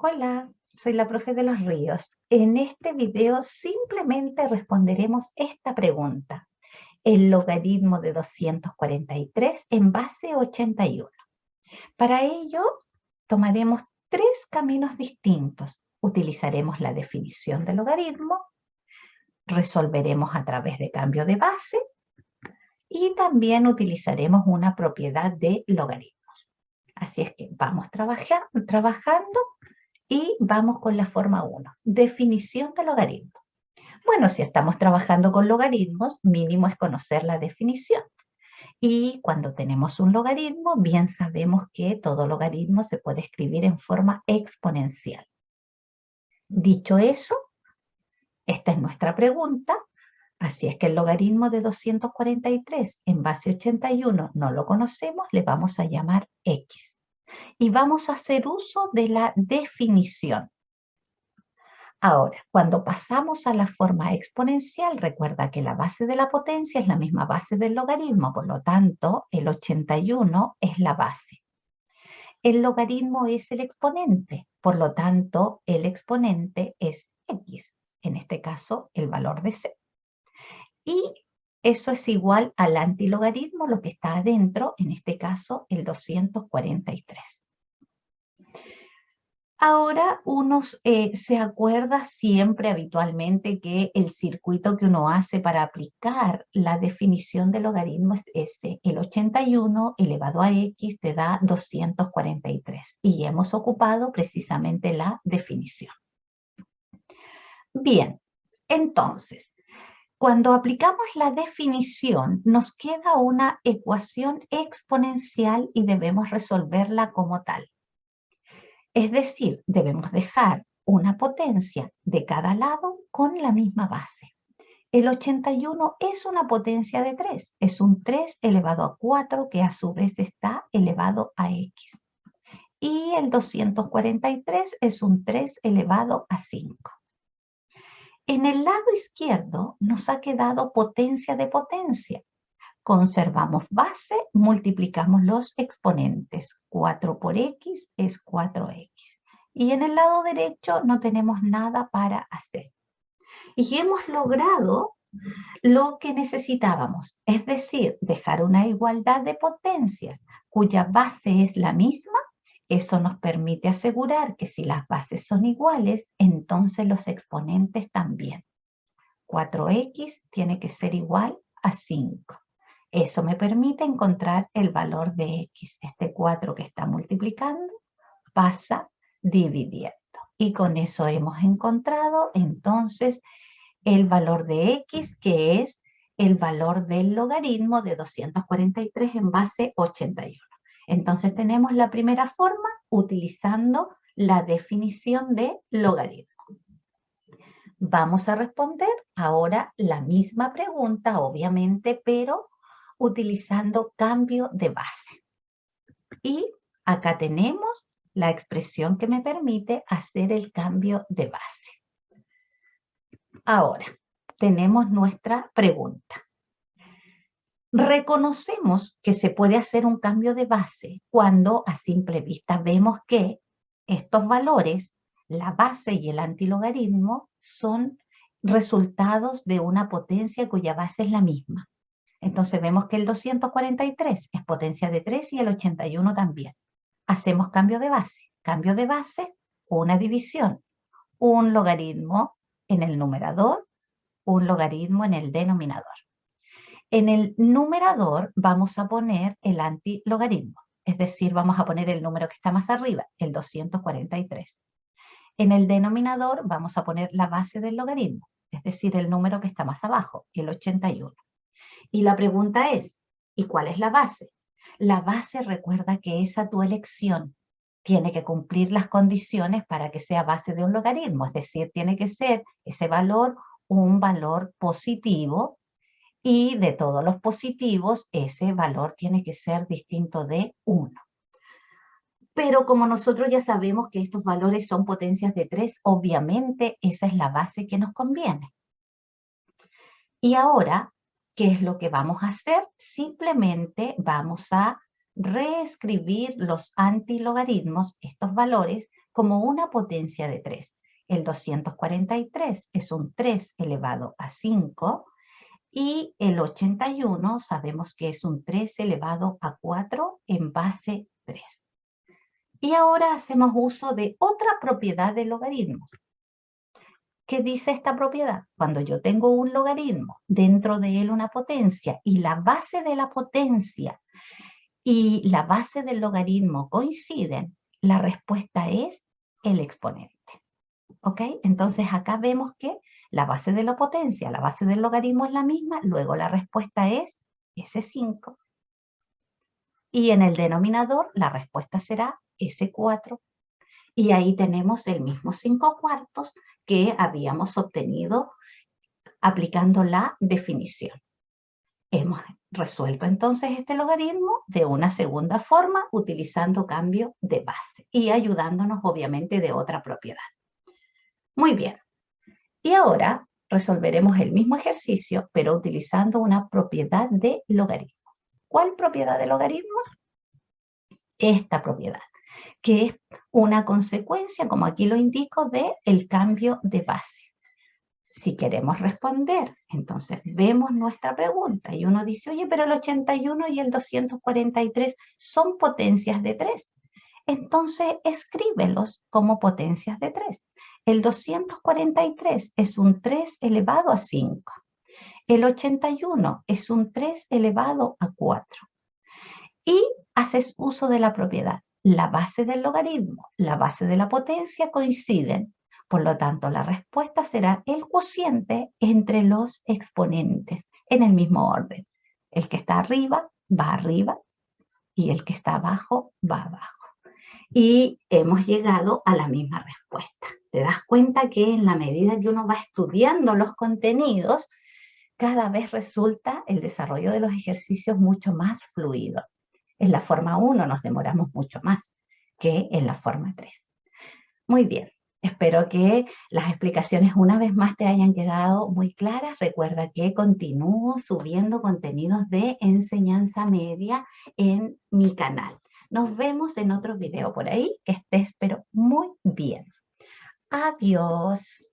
Hola, soy la profe de los Ríos. En este video simplemente responderemos esta pregunta. El logaritmo de 243 en base 81. Para ello, tomaremos tres caminos distintos. Utilizaremos la definición de logaritmo, resolveremos a través de cambio de base y también utilizaremos una propiedad de logaritmos. Así es que vamos trabajando. Y vamos con la forma 1, definición de logaritmo. Bueno, si estamos trabajando con logaritmos, mínimo es conocer la definición. Y cuando tenemos un logaritmo, bien sabemos que todo logaritmo se puede escribir en forma exponencial. Dicho eso, esta es nuestra pregunta. Así es que el logaritmo de 243 en base 81 no lo conocemos, le vamos a llamar x. Y vamos a hacer uso de la definición. Ahora, cuando pasamos a la forma exponencial, recuerda que la base de la potencia es la misma base del logaritmo, por lo tanto, el 81 es la base. El logaritmo es el exponente, por lo tanto, el exponente es x, en este caso, el valor de c. Y eso es igual al antilogaritmo, lo que está adentro, en este caso, el 243. Ahora uno se acuerda siempre habitualmente que el circuito que uno hace para aplicar la definición de logaritmo es ese. El 81 elevado a x te da 243 y hemos ocupado precisamente la definición. Bien, entonces, cuando aplicamos la definición nos queda una ecuación exponencial y debemos resolverla como tal. Es decir, debemos dejar una potencia de cada lado con la misma base. El 81 es una potencia de 3, es un 3 elevado a 4 que a su vez está elevado a x. Y el 243 es un 3 elevado a 5. En el lado izquierdo nos ha quedado potencia de potencia. Conservamos base, multiplicamos los exponentes. 4 por x es 4x. Y en el lado derecho no tenemos nada para hacer. Y hemos logrado lo que necesitábamos, es decir, dejar una igualdad de potencias cuya base es la misma. Eso nos permite asegurar que si las bases son iguales, entonces los exponentes también. 4x tiene que ser igual a 5. Eso me permite encontrar el valor de x. Este 4 que está multiplicando pasa dividiendo. Y con eso hemos encontrado entonces el valor de x, que es el valor del logaritmo de 243 en base 81. Entonces tenemos la primera forma utilizando la definición de logaritmo. Vamos a responder ahora la misma pregunta, obviamente, pero utilizando cambio de base. Y acá tenemos la expresión que me permite hacer el cambio de base. Ahora, tenemos nuestra pregunta. Reconocemos que se puede hacer un cambio de base cuando a simple vista vemos que estos valores, la base y el antilogaritmo, son resultados de una potencia cuya base es la misma. Entonces vemos que el 243 es potencia de 3 y el 81 también. Hacemos cambio de base. Cambio de base, una división. Un logaritmo en el numerador, un logaritmo en el denominador. En el numerador vamos a poner el antilogaritmo, es decir, vamos a poner el número que está más arriba, el 243. En el denominador vamos a poner la base del logaritmo, es decir, el número que está más abajo, el 81. Y la pregunta es, ¿y cuál es la base? La base, recuerda que es a tu elección. Tiene que cumplir las condiciones para que sea base de un logaritmo, es decir, tiene que ser ese valor un valor positivo y de todos los positivos ese valor tiene que ser distinto de 1. Pero como nosotros ya sabemos que estos valores son potencias de 3, obviamente esa es la base que nos conviene. Y ahora, ¿qué es lo que vamos a hacer? Simplemente vamos a reescribir los antilogaritmos, estos valores, como una potencia de 3. El 243 es un 3 elevado a 5 y el 81 sabemos que es un 3 elevado a 4 en base 3. Y ahora hacemos uso de otra propiedad del logaritmo. ¿Qué dice esta propiedad? Cuando yo tengo un logaritmo, dentro de él una potencia, y la base de la potencia y la base del logaritmo coinciden, la respuesta es el exponente. ¿Ok? Entonces acá vemos que la base de la potencia, la base del logaritmo es la misma, luego la respuesta es S5. Y en el denominador la respuesta será S4. Y ahí tenemos el mismo 5/4 que habíamos obtenido aplicando la definición. Hemos resuelto entonces este logaritmo de una segunda forma utilizando cambio de base y ayudándonos obviamente de otra propiedad. Muy bien. Y ahora resolveremos el mismo ejercicio pero utilizando una propiedad de logaritmo. ¿Cuál propiedad de logaritmo? Esta propiedad, que es una consecuencia, como aquí lo indico, del cambio de base. Si queremos responder, entonces vemos nuestra pregunta y uno dice, oye, pero el 81 y el 243 son potencias de 3. Entonces escríbelos como potencias de 3. El 243 es un 3 elevado a 5. El 81 es un 3 elevado a 4. Y haces uso de la propiedad. La base del logaritmo, la base de la potencia coinciden. Por lo tanto, la respuesta será el cociente entre los exponentes en el mismo orden. El que está arriba va arriba y el que está abajo va abajo. Y hemos llegado a la misma respuesta. Te das cuenta que en la medida que uno va estudiando los contenidos, cada vez resulta el desarrollo de los ejercicios mucho más fluido. En la forma 1 nos demoramos mucho más que en la forma 3. Muy bien, espero que las explicaciones una vez más te hayan quedado muy claras. Recuerda que continúo subiendo contenidos de enseñanza media en mi canal. Nos vemos en otro video por ahí. Que estés pero muy bien. Adiós.